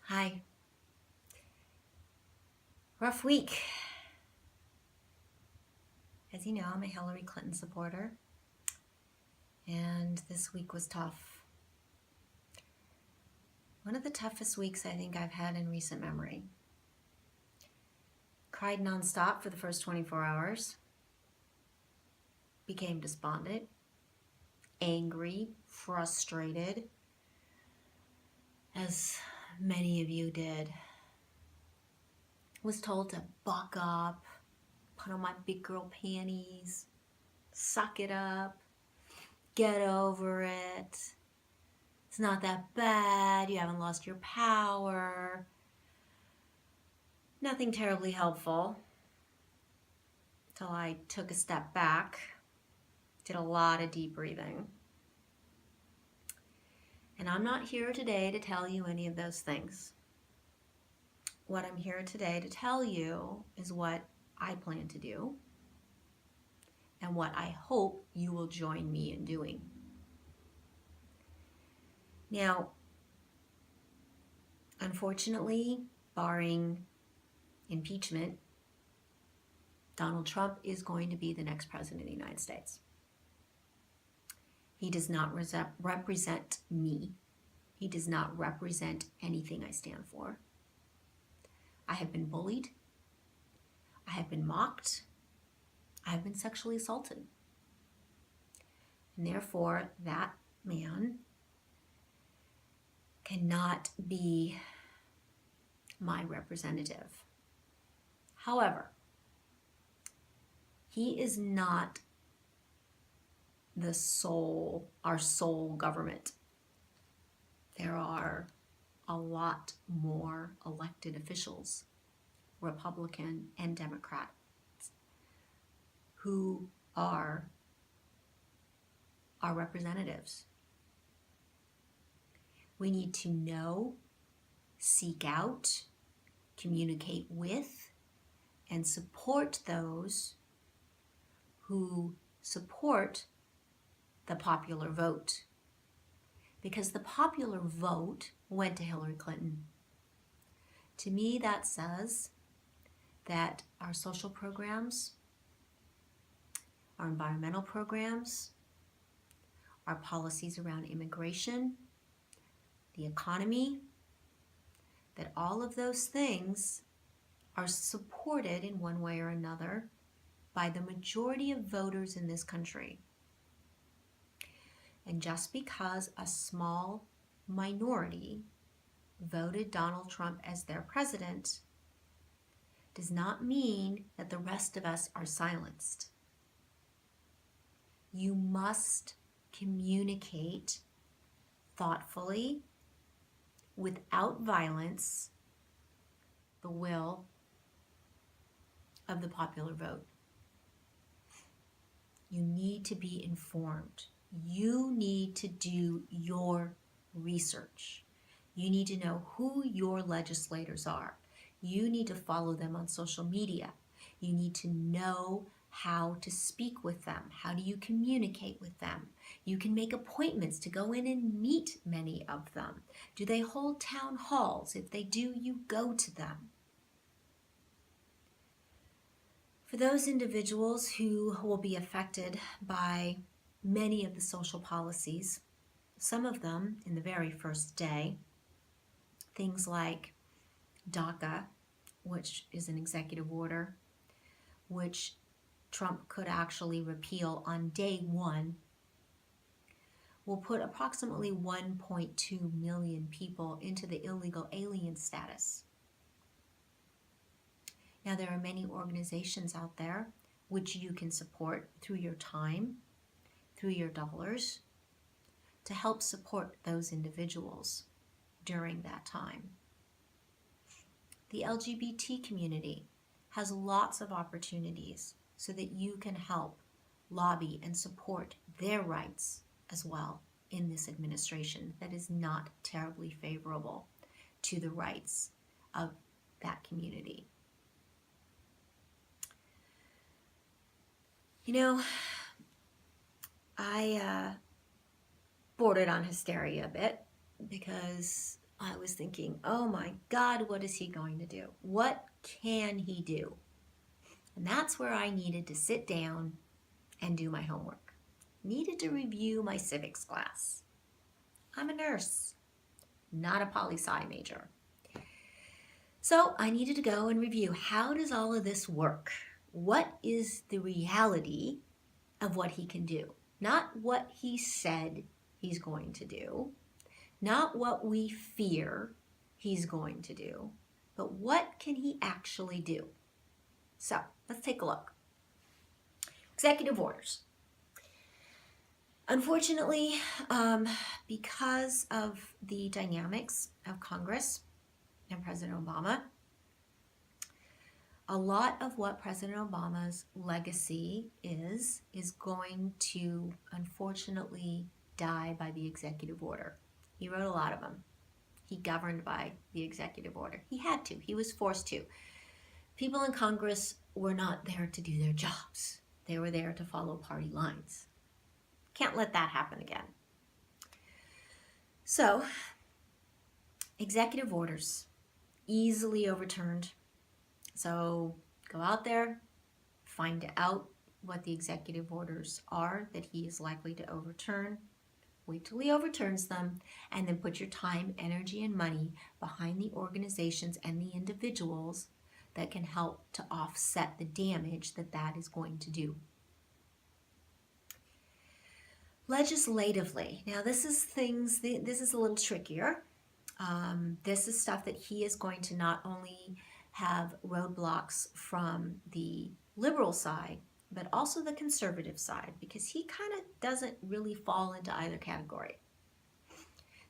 Hi. Rough week. As you know, I'm a Hillary Clinton supporter, and this week was tough. One of the toughest weeks I think I've had in recent memory. Cried nonstop for the first 24 hours, became despondent, angry, frustrated, as many of you did. Was told to buck up, put on my big girl panties, suck it up, get over it. It's not that bad. You haven't lost your power. Nothing terribly helpful until I took a step back, did a lot of deep breathing. And I'm not here today to tell you any of those things. What I'm here today to tell you is what I plan to do and what I hope you will join me in doing. Now, unfortunately, barring impeachment, Donald Trump is going to be the next president of the United States. He does not represent me. He does not represent anything I stand for. I have been bullied. I have been mocked. I have been sexually assaulted. And therefore, that man cannot be my representative. However, he is not our sole government. There are a lot more elected officials, Republican and Democrat, who are our representatives. We need to know, seek out, communicate with, and support those who support the popular vote. Because the popular vote went to Hillary Clinton. To me, that says that our social programs, our environmental programs, our policies around immigration, the economy, that all of those things are supported in one way or another by the majority of voters in this country. And just because a small minority voted Donald Trump as their president does not mean that the rest of us are silenced. You must communicate thoughtfully, without violence, the will of the popular vote. You need to be informed. You need to do your research. You need to know who your legislators are. You need to follow them on social media. You need to know how to speak with them. How do you communicate with them? You can make appointments to go in and meet many of them. Do they hold town halls? If they do, you go to them. For those individuals who will be affected by many of the social policies, some of them in the very first day, things like DACA, which is an executive order, which Trump could actually repeal on day one, will put approximately 1.2 million people into the illegal alien status. Now, there are many organizations out there which you can support through your time, through your dollars, to help support those individuals during that time. The LGBT community has lots of opportunities so that you can help lobby and support their rights as well in this administration that is not terribly favorable to the rights of that community. You know, I bordered on hysteria a bit because I was thinking, oh my God, what is he going to do? What can he do? And that's where I needed to sit down and do my homework. Needed to review my civics class. I'm a nurse, not a poli-sci major. So I needed to go and review, how does all of this work? What is the reality of what he can do? Not what he said he's going to do, not what we fear he's going to do, but what can he actually do? So let's take a look. Executive orders. Unfortunately, because of the dynamics of Congress and President Obama, a lot of what President Obama's legacy is going to unfortunately die by the executive order. He wrote a lot of them. He governed by the executive order. He had to. He was forced to. People in Congress were not there to do their jobs. They were there to follow party lines. Can't let that happen again. So, executive orders, easily overturned. So go out there, find out what the executive orders are that he is likely to overturn. Wait till he overturns them, and then put your time, energy, and money behind the organizations and the individuals that can help to offset the damage that that is going to do. Legislatively, now this is a little trickier. This is stuff that he is going to not only have roadblocks from the liberal side, but also the conservative side, because he kind of doesn't really fall into either category.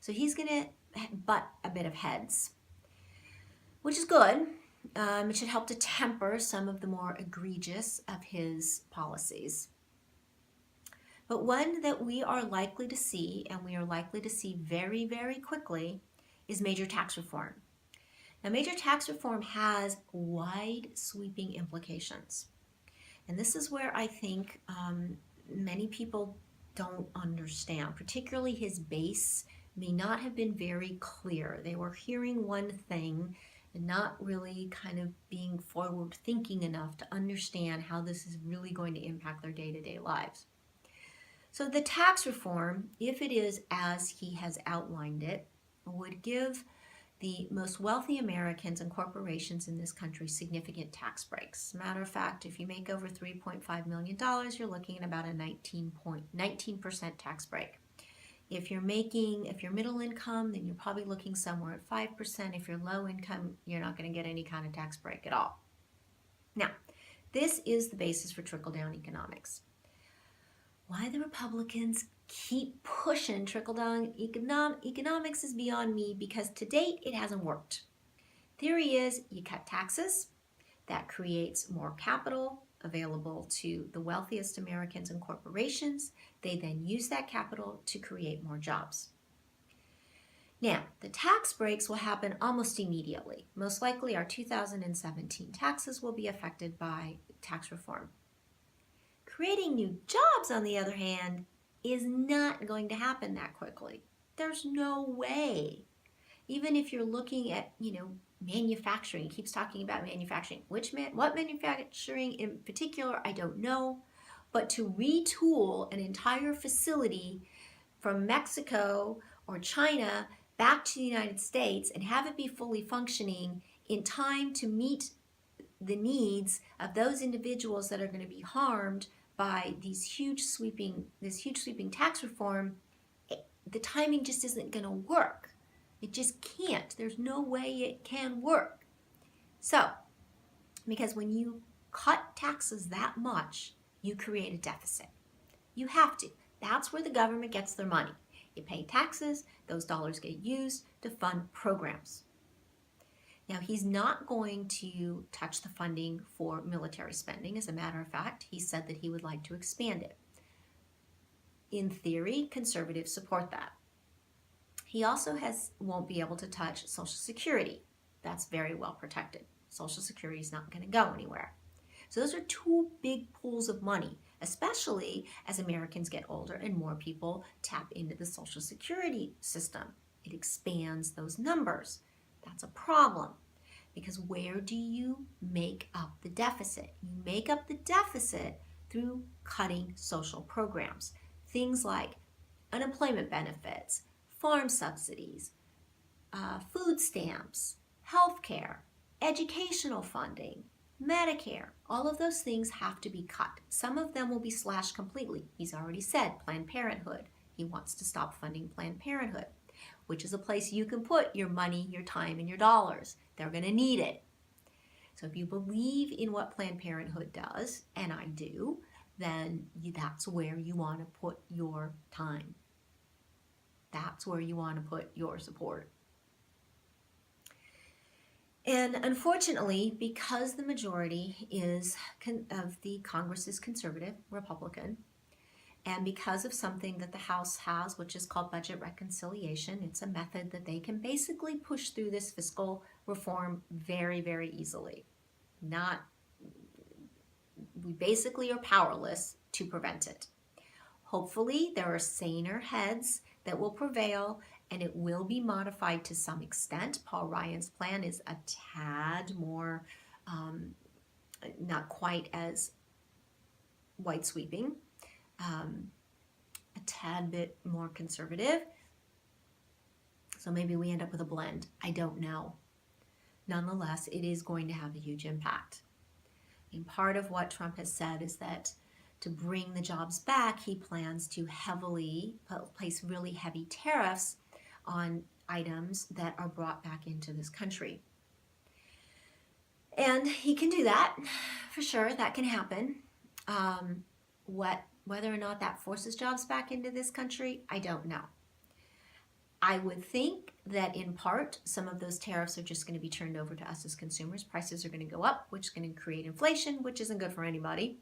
So he's going to butt a bit of heads, which is good. It should help to temper some of the more egregious of his policies. But one that we are likely to see, and we are likely to see very, very quickly, is major tax reform. Now, major tax reform has wide sweeping implications. And this is where I think many people don't understand, particularly his base may not have been very clear. They were hearing one thing and not really kind of being forward thinking enough to understand how this is really going to impact their day-to-day lives. So the tax reform, if it is as he has outlined it, would give the most wealthy Americans and corporations in this country significant tax breaks. Matter of fact, if you make over $3.5 million, you're looking at about a 19% tax break. If you're middle income, then you're probably looking somewhere at 5%. If you're low income, you're not going to get any kind of tax break at all. Now, this is the basis for trickle-down economics. Why the Republicans keep pushing trickle-down economics is beyond me, because to date it hasn't worked. Theory is you cut taxes, that creates more capital available to the wealthiest Americans and corporations. They then use that capital to create more jobs. Now, the tax breaks will happen almost immediately. Most likely our 2017 taxes will be affected by tax reform. Creating new jobs, on the other hand, is not going to happen that quickly. There's no way. Even if you're looking at, manufacturing, he keeps talking about manufacturing. What manufacturing in particular, I don't know. But to retool an entire facility from Mexico or China back to the United States and have it be fully functioning in time to meet the needs of those individuals that are going to be harmed by this huge sweeping tax reform, the timing just isn't going to work. It just can't. There's no way it can work. So, because when you cut taxes that much, you create a deficit. You have to. That's where the government gets their money. You pay taxes, those dollars get used to fund programs. Now, he's not going to touch the funding for military spending. As a matter of fact, he said that he would like to expand it. In theory, conservatives support that. He also won't be able to touch Social Security. That's very well protected. Social Security is not going to go anywhere. So those are two big pools of money, especially as Americans get older and more people tap into the Social Security system. It expands those numbers. That's a problem because where do you make up the deficit? You make up the deficit through cutting social programs. Things like unemployment benefits, farm subsidies, food stamps, health care, educational funding, Medicare, all of those things have to be cut. Some of them will be slashed completely. He's already said Planned Parenthood. He wants to stop funding Planned Parenthood, which is a place you can put your money, your time, and your dollars. They're going to need it. So if you believe in what Planned Parenthood does, and I do, then that's where you want to put your time. That's where you want to put your support. And unfortunately, because the majority of the Congress is conservative, Republican, and because of something that the House has, which is called budget reconciliation, it's a method that they can basically push through this fiscal reform very, very easily. We basically are powerless to prevent it. Hopefully, there are saner heads that will prevail and it will be modified to some extent. Paul Ryan's plan is a tad more, not quite as wide sweeping, a tad bit more conservative. So maybe we end up with a blend. I don't know. Nonetheless, it is going to have a huge impact. And part of what Trump has said is that to bring the jobs back, he plans to place really heavy tariffs on items that are brought back into this country. And he can do that, for sure, that can happen. Whether or not that forces jobs back into this country, I don't know. I would think that in part, some of those tariffs are just going to be turned over to us as consumers. Prices are going to go up, which is going to create inflation, which isn't good for anybody.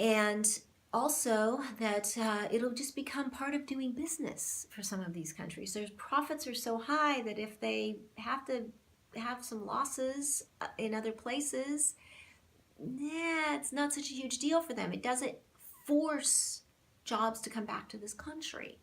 And also that it'll just become part of doing business for some of these countries. Their profits are so high that if they have to have some losses in other places, it's not such a huge deal for them. It doesn't force jobs to come back to this country.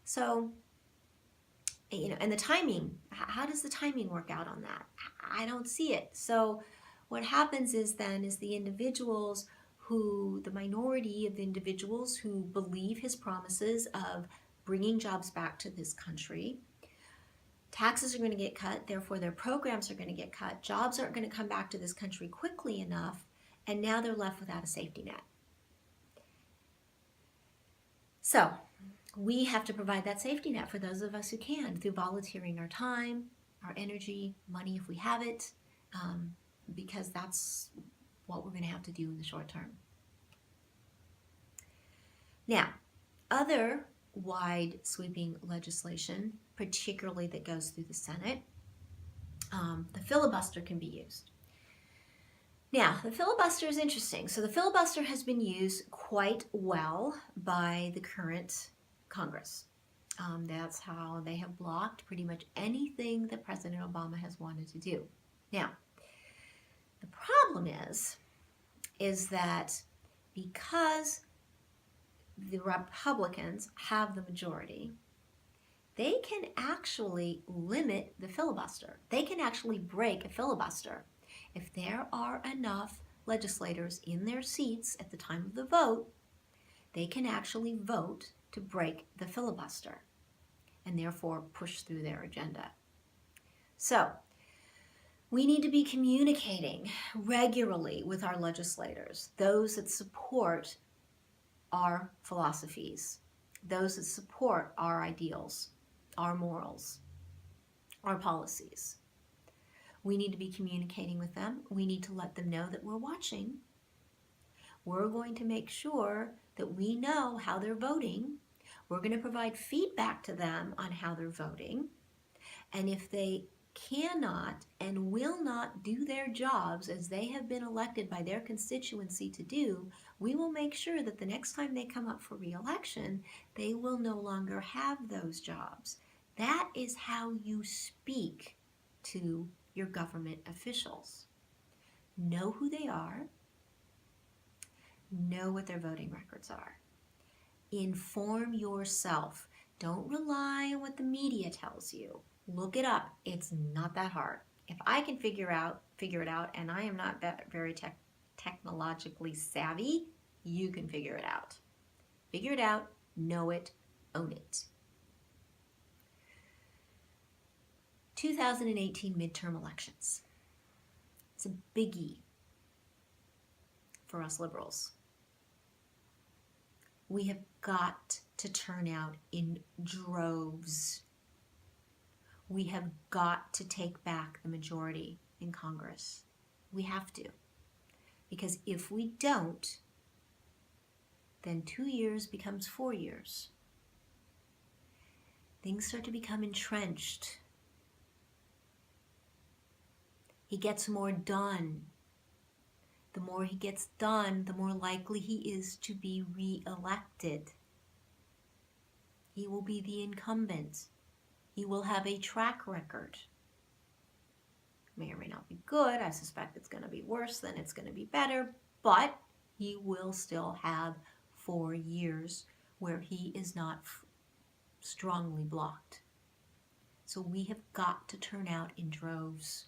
So, and the timing, how does the timing work out on that? I don't see it. So what happens is the individuals the minority of the individuals who believe his promises of bringing jobs back to this country, taxes are going to get cut, therefore their programs are going to get cut, jobs aren't going to come back to this country quickly enough, and now they're left without a safety net. So we have to provide that safety net for those of us who can through volunteering our time, our energy, money if we have it, because that's what we're going to have to do in the short term. Now, other wide sweeping legislation, particularly that goes through the Senate, the filibuster can be used. Now, the filibuster is interesting. So the filibuster has been used quite well by the current Congress. That's how they have blocked pretty much anything that President Obama has wanted to do. Now, the problem is that because the Republicans have the majority, they can actually limit the filibuster. They can actually break a filibuster. If there are enough legislators in their seats at the time of the vote, they can actually vote to break the filibuster and therefore push through their agenda. So, we need to be communicating regularly with our legislators, those that support our philosophies, those that support our ideals, our morals, our policies. We need to be communicating with them. We need to let them know that we're watching. We're going to make sure that we know how they're voting. We're going to provide feedback to them on how they're voting. And if they cannot and will not do their jobs as they have been elected by their constituency to do, we will make sure that the next time they come up for re-election, they will no longer have those jobs. That is how you speak to your government officials. Know who they are. Know what their voting records are. Inform yourself. Don't rely on what the media tells you. Look it up. It's not that hard. If I can figure it out, and I am not that very technologically savvy, you can figure it out. Figure it out, know it, own it. 2018 midterm elections. It's a biggie for us liberals. We have got to turn out in droves. We have got to take back the majority in Congress. We have to. Because if we don't, then 2 years becomes 4 years. Things start to become entrenched. He gets more done. The more he gets done, the more likely he is to be re-elected. He will be the incumbent. He will have a track record. May or may not be good. I suspect it's going to be worse than it's going to be better, but he will still have 4 years where he is not strongly blocked. So we have got to turn out in droves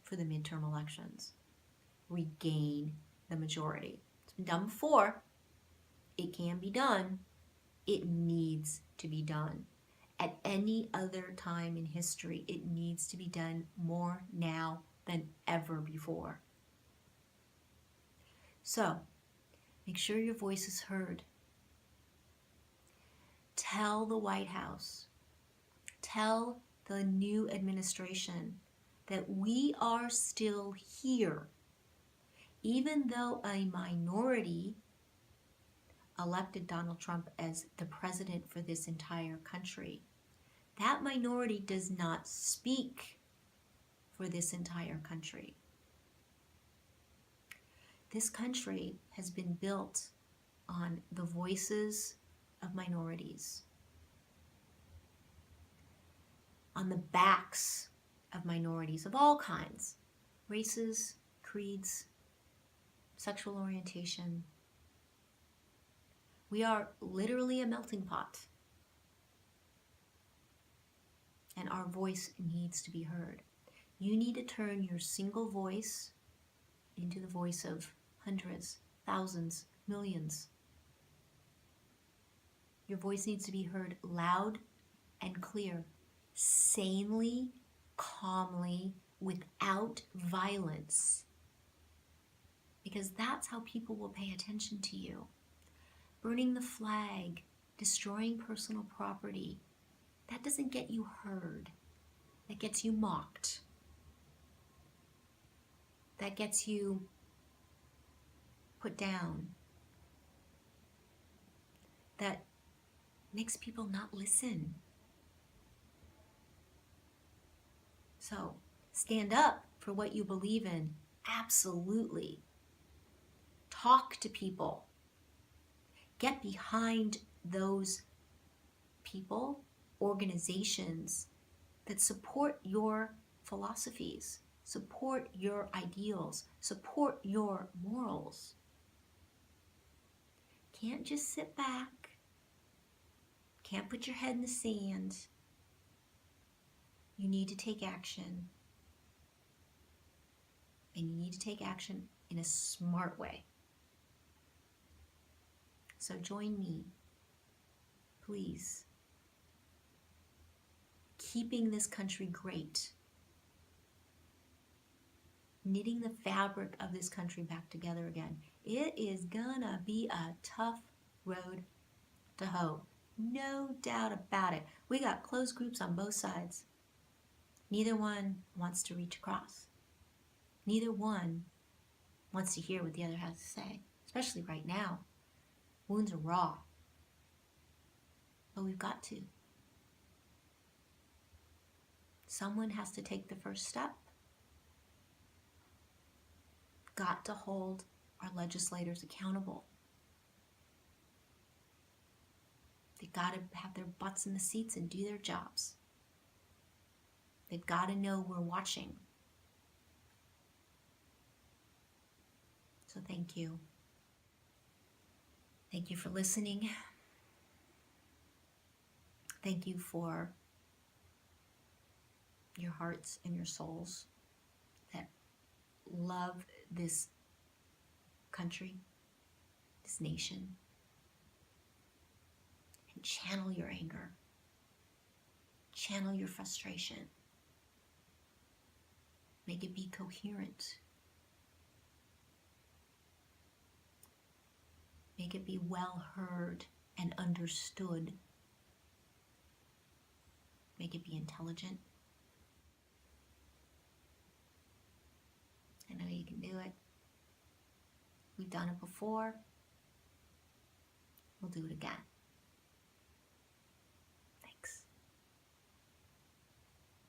for the midterm elections. Regain the majority. It's been done before. It can be done. It needs to be done. At any other time in history, it needs to be done more now than ever before. So, make sure your voice is heard. Tell the White House, tell the new administration that we are still here, even though a minority elected Donald Trump as the president for this entire country. That minority does not speak for this entire country. This country has been built on the voices of minorities, on the backs of minorities of all kinds, races, creeds, sexual orientation. We are literally a melting pot. And our voice needs to be heard. You need to turn your single voice into the voice of hundreds, thousands, millions. Your voice needs to be heard loud and clear, sanely, calmly, without violence. Because that's how people will pay attention to you. Burning the flag, destroying personal property, that doesn't get you heard. That gets you mocked. That gets you put down. That makes people not listen. So, stand up for what you believe in. Absolutely. Talk to people. Get behind those people, organizations that support your philosophies, support your ideals, support your morals. Can't just sit back. Can't put your head in the sand. You need to take action. And you need to take action in a smart way. So join me, please. Keeping this country great. Knitting the fabric of this country back together again. It is gonna be a tough road to hoe. No doubt about it. We got closed groups on both sides. Neither one wants to reach across. Neither one wants to hear what the other has to say, especially right now. Wounds are raw. But we've got to. Someone has to take the first step. Got to hold our legislators accountable. They've got to have their butts in the seats and do their jobs. They've got to know we're watching. So thank you. Thank you for listening. Thank you for your hearts and your souls that love this country, this nation, and channel your anger, channel your frustration, make it be coherent, make it be well heard and understood, make it be intelligent. I know you can do it. We've done it before. We'll do it again.